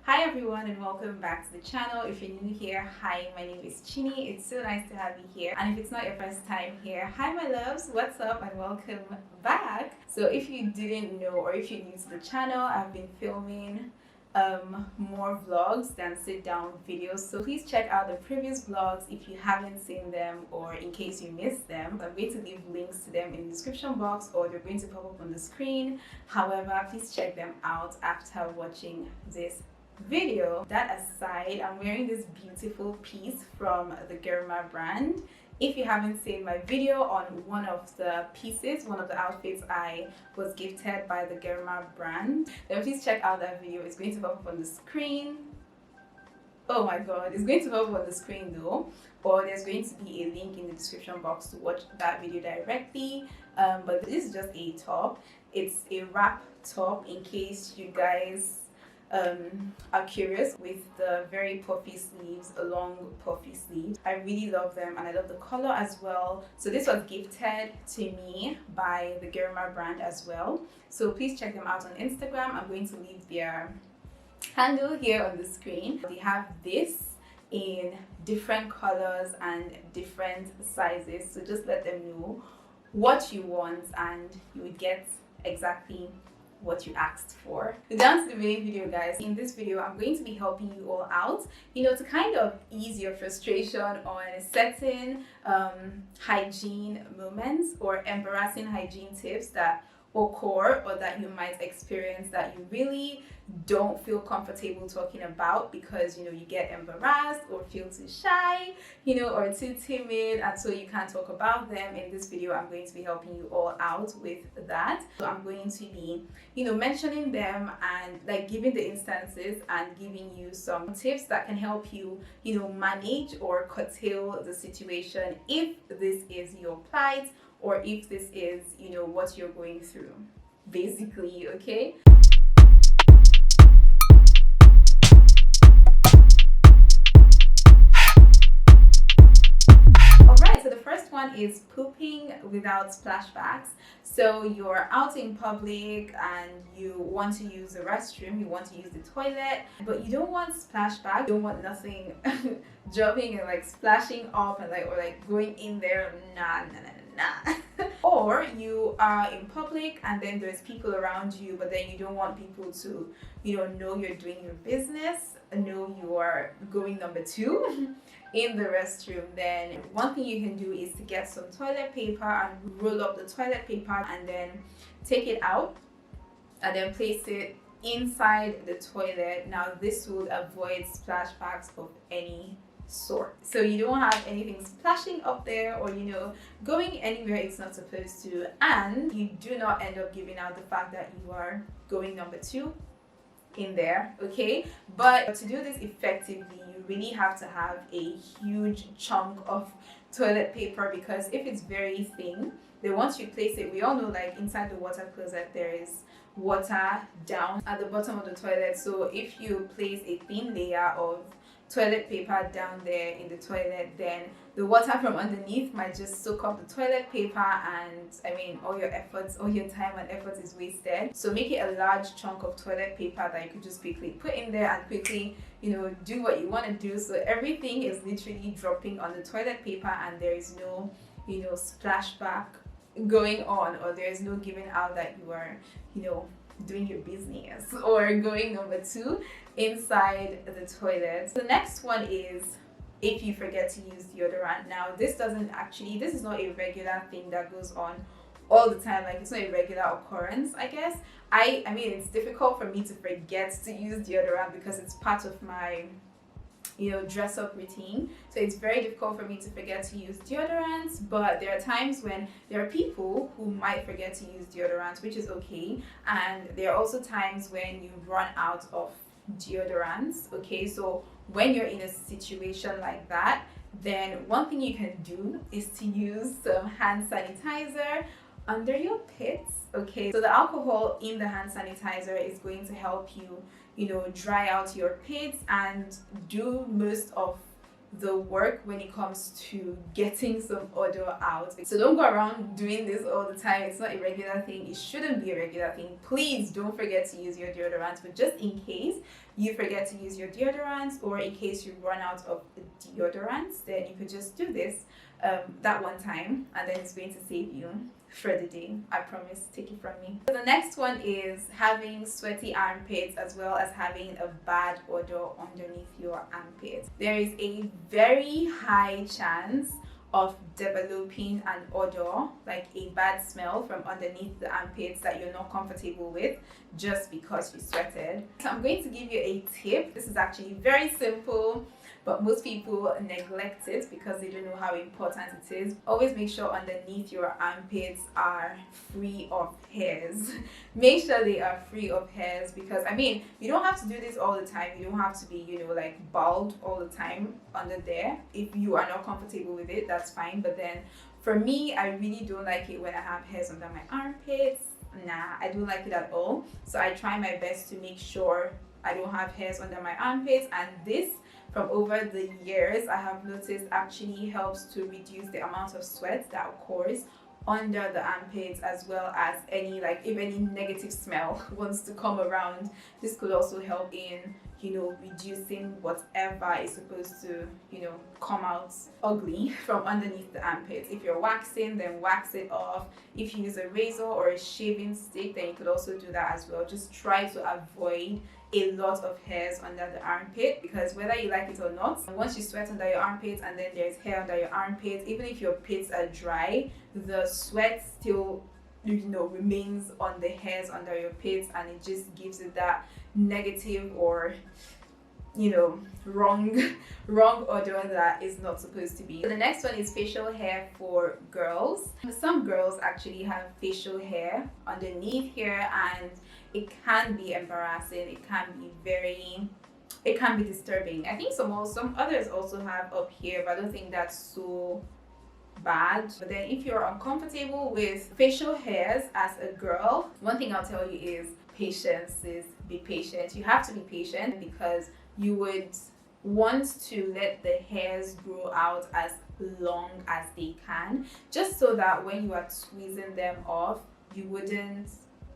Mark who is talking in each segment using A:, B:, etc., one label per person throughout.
A: Hi everyone and welcome back to the channel. If you're new here, hi, my name is Chini. It's so nice to have you here. And if it's not your first time here, hi my loves, what's up and welcome back. So if you didn't know or if you're new to the channel, I've been filming more vlogs than sit down videos, so please check out the previous vlogs if you haven't seen them or in case you missed them. I'm going to leave links to them in the description box or they're going to pop up on the screen. However, please check them out after watching this video. That aside, I'm wearing this beautiful piece from the Germa brand. If you haven't seen my video on one of the pieces, one of the outfits I was gifted by the Germa brand, then please check out that video. It's going to pop up on the screen. Oh my god, it's going to pop up on the screen though, or there's going to be a link in the description box to watch that video directly. But this is just a top. It's a wrap top in case you guys are curious, with the very puffy sleeves, long puffy sleeves. I really love them and I love the color as well. So this was gifted to me by the Germa brand as well. So please check them out on Instagram. I'm going to leave their handle here on the screen. They have this in different colors and different sizes. So just let them know what you want and you would get exactly what you asked for. Down to the main video, guys. In this video, I'm going to be helping you all out, to kind of ease your frustration on certain hygiene moments or embarrassing hygiene tips that occur or that you might experience that you really don't feel comfortable talking about because you get embarrassed or feel too shy, or too timid, and so you can't talk about them. In this video, I'm going to be helping you all out with that. So I'm going to be mentioning them and like giving the instances and giving you some tips that can help you manage or curtail the situation if this is your plight or if this is what you're going through, basically. Okay, alright, so the first one is pooping without splashbacks. So you're out in public and you want to use the restroom, you want to use the toilet, but you don't want splashback, you don't want nothing dropping and like splashing up and or going in there. Nah. Or you are in public and then there's people around you, but then you don't want people to know you're doing your business, know you are going number 2 in the restroom. Then one thing you can do is to get some toilet paper and roll up the toilet paper and then take it out and then place it inside the toilet. Now this will avoid splashbacks of any sort, so you don't have anything splashing up there or going anywhere it's not supposed to, and you do not end up giving out the fact that you are going number 2 in there. Okay, but to do this effectively, you really have to have a huge chunk of toilet paper, because if it's very thin, then once you place it, we all know like inside the water closet there is water down at the bottom of the toilet. So if you place a thin layer of toilet paper down there in the toilet, then the water from underneath might just soak up the toilet paper, and I mean all your efforts, all your time and effort is wasted. So make it a large chunk of toilet paper that you could just quickly put in there and quickly do what you want to do, so everything is literally dropping on the toilet paper and there is no splashback going on, or there is no giving out that you are doing your business or going number 2 inside the toilet. The next one is if you forget to use deodorant. Now this is not a regular thing that goes on all the time, like it's not a regular occurrence, I guess. I mean it's difficult for me to forget to use deodorant because it's part of my dress up routine, so it's very difficult for me to forget to use deodorants. But there are times when there are people who might forget to use deodorants, which is okay, and there are also times when you run out of deodorants. Okay, so when you're in a situation like that, then one thing you can do is to use some hand sanitizer under your pits. Okay, so the alcohol in the hand sanitizer is going to help you dry out your pits and do most of the work when it comes to getting some odor out. So don't go around doing this all the time. It's not a regular thing. It shouldn't be a regular thing. Please don't forget to use your deodorant. But just in case you forget to use your deodorant, or in case you run out of deodorants, then you could just do this that one time, and then it's going to save you for the day. I promise. Take it from me. So the next one is having sweaty armpits, as well as having a bad odor underneath your armpits. There is a very high chance of developing an odor, like a bad smell from underneath the armpits that you're not comfortable with just because you sweated. So I'm going to give you a tip. This is actually very simple, but most people neglect it because they don't know how important it is. Always make sure underneath your armpits are free of hairs. Make sure they are free of hairs, because I mean, you don't have to do this all the time. You don't have to be, you know, like bald all the time under there. If you are not comfortable with it, that's fine. But then for me, I really don't like it when I have hairs under my armpits. Nah, I don't like it at all. So I try my best to make sure I don't have hairs under my armpits, and this, from over the years, I have noticed actually helps to reduce the amount of sweat that occurs under the armpits, as well as any, like, if any negative smell wants to come around. This could also help in, you know, reducing whatever is supposed to, you know, come out ugly from underneath the armpits. If you're waxing, then wax it off. If you use a razor or a shaving stick, then you could also do that as well. Just try to avoid a lot of hairs under the armpit, because whether you like it or not, once you sweat under your armpits and then there's hair under your armpits, even if your pits are dry, the sweat still, you know, remains on the hairs under your pits, and it just gives it that negative, or, you know, wrong odor that is not supposed to be. So the next one is facial hair for girls. Some girls actually have facial hair underneath here, and it can be embarrassing. It can be disturbing. I think some others also have up here, but I don't think that's so bad. But then if you're uncomfortable with facial hairs as a girl, one thing I'll tell you is patience. Be patient. You have to be patient, because you would want to let the hairs grow out as long as they can, just so that when you are tweezing them off, you wouldn't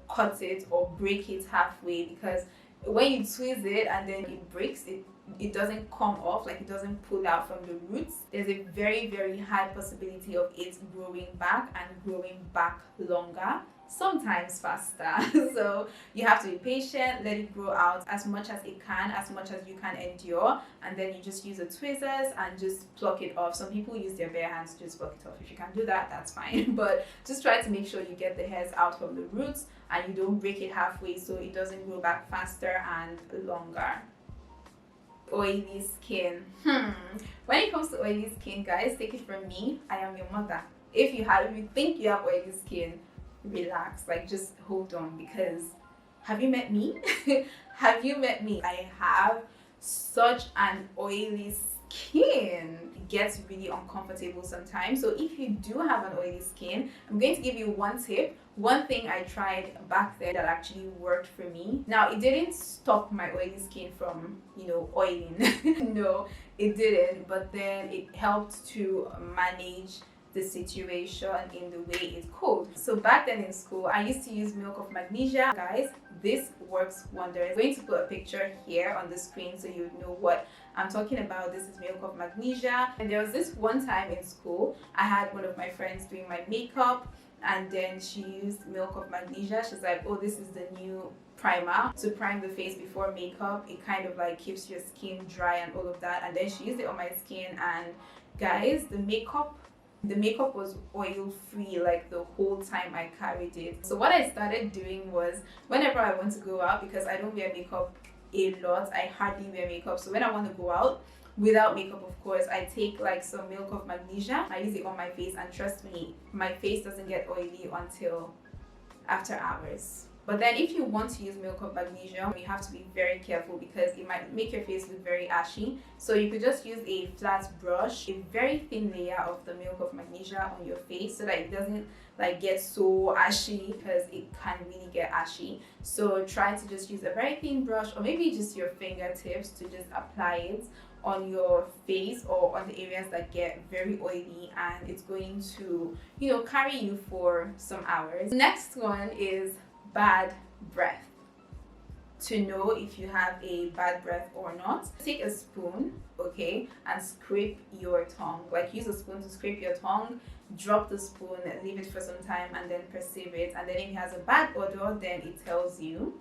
A: cut it or break it halfway, because when you tweeze it and then it breaks, it doesn't come off, like it doesn't pull out from the roots. There's a very, very high possibility of it growing back, and growing back longer, sometimes faster. So you have to be patient, let it grow out as much as it can, as much as you can endure, and then you just use the tweezers and just pluck it off. Some people use their bare hands to just pluck it off. If you can do that, that's fine. But just try to make sure you get the hairs out from the roots and you don't break it halfway, so it doesn't grow back faster and longer. Oily skin. When it comes to oily skin, guys, take it from me, I am your mother. If you think you have oily skin, relax, like just hold on, because have you met me? Have you met me? I have such an oily skin. It gets really uncomfortable sometimes. So if you do have an oily skin, I'm going to give you one tip. One thing I tried back then that actually worked for me. Now, it didn't stop my oily skin from, you know, oiling. No, it didn't. But then it helped to manage the situation in the way it's cold. So back then in school, I used to use milk of magnesia. Guys, this works wonders. I'm going to put a picture here on the screen so you know what I'm talking about. This is milk of magnesia. And there was this one time in school, I had one of my friends doing my makeup, and then she used milk of magnesia. She's like, oh, this is the new primer to prime the face before makeup. It kind of like keeps your skin dry and all of that. And then she used it on my skin, and guys, the makeup was oil free like the whole time I carried it. So what I started doing was, whenever I want to go out, because I don't wear makeup a lot, I hardly wear makeup, so when I want to go out without makeup, of course, I take like some milk of magnesia. I use it on my face, and trust me, my face doesn't get oily until after hours. But then if you want to use milk of magnesia, you have to be very careful because it might make your face look very ashy. So you could just use a flat brush, a very thin layer of the milk of magnesia on your face so that it doesn't like get so ashy, because it can really get ashy. So try to just use a very thin brush, or maybe just your fingertips, to just apply it on your face or on the areas that get very oily, and it's going to, you know, carry you for some hours. Next one is bad breath. To know if you have a bad breath or not, take a spoon, okay, and scrape your tongue. Like, use a spoon to scrape your tongue, drop the spoon, leave it for some time, and then perceive it. And then if it has a bad odor, then it tells you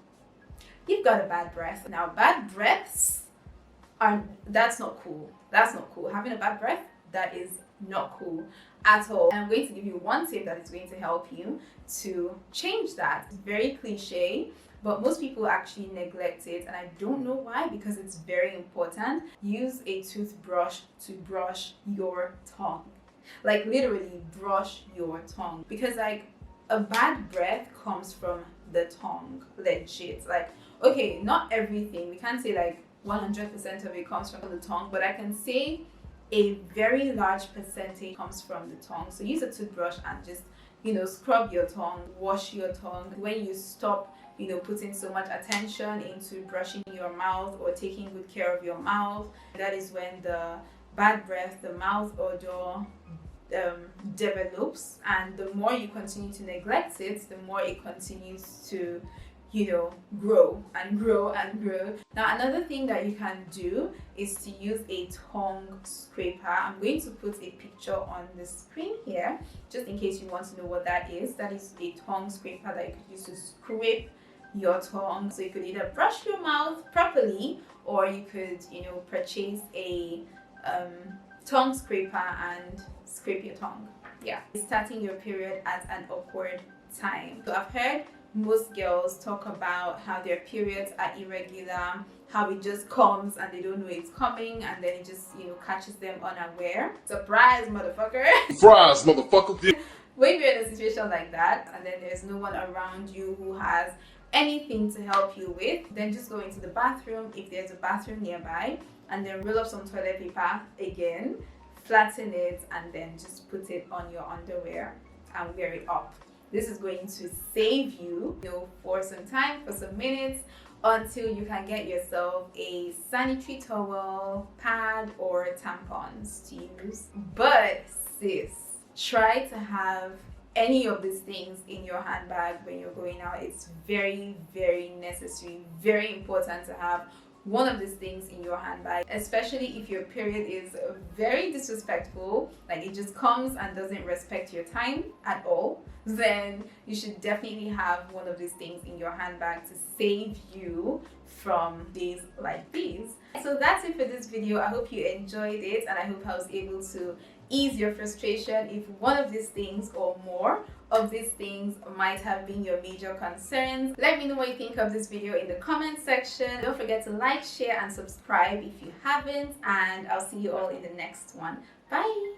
A: you've got a bad breath. Now, bad breaths that's not cool. That's not cool. Having a bad breath, that is not cool at all. And I'm going to give you one tip that is going to help you to change that. It's very cliche, but most people actually neglect it, and I don't know why, because it's very important. Use a toothbrush to brush your tongue. Like, literally brush your tongue, because like a bad breath comes from the tongue, legit. Like, okay, not everything, we can't say like 100% of it comes from the tongue, but I can say a very large percentage comes from the tongue. So use a toothbrush and just, you know, scrub your tongue, wash your tongue. When you stop, you know, putting so much attention into brushing your mouth or taking good care of your mouth, that is when the bad breath, the mouth odor develops. And the more you continue to neglect it, the more it continues to, you know, grow and grow and grow. Now, another thing that you can do is to use a tongue scraper. I'm going to put a picture on the screen here, just in case you want to know what that is. That is a tongue scraper that you could use to scrape your tongue. So you could either brush your mouth properly, or you could, you know, purchase a tongue scraper and scrape your tongue. Yeah, starting your period at an awkward time. So I've heard most girls talk about how their periods are irregular, how it just comes and they don't know it's coming, and then it just, you know, catches them unaware. Surprise, motherfucker.
B: Surprise, motherfucker.
A: When you're in a situation like that and then there's no one around you who has anything to help you with, then just go into the bathroom, if there's a bathroom nearby, and then roll up some toilet paper again, flatten it, and then just put it on your underwear and wear it up. This is going to save you, you know, for some time, for some minutes, until you can get yourself a sanitary towel, pad, or tampons to use. But sis, try to have any of these things in your handbag when you're going out. It's very, very necessary, very important to have one of these things in your handbag, especially if your period is very disrespectful, like it just comes and doesn't respect your time at all, then you should definitely have one of these things in your handbag to save you from days like these. So that's it for this video. I hope you enjoyed it, and I hope I was able to ease your frustration if one of these things or more of these things might have been your major concerns. Let me know what you think of this video in the comment section. Don't forget to like, share, and subscribe if you haven't, and I'll see you all in the next one. Bye.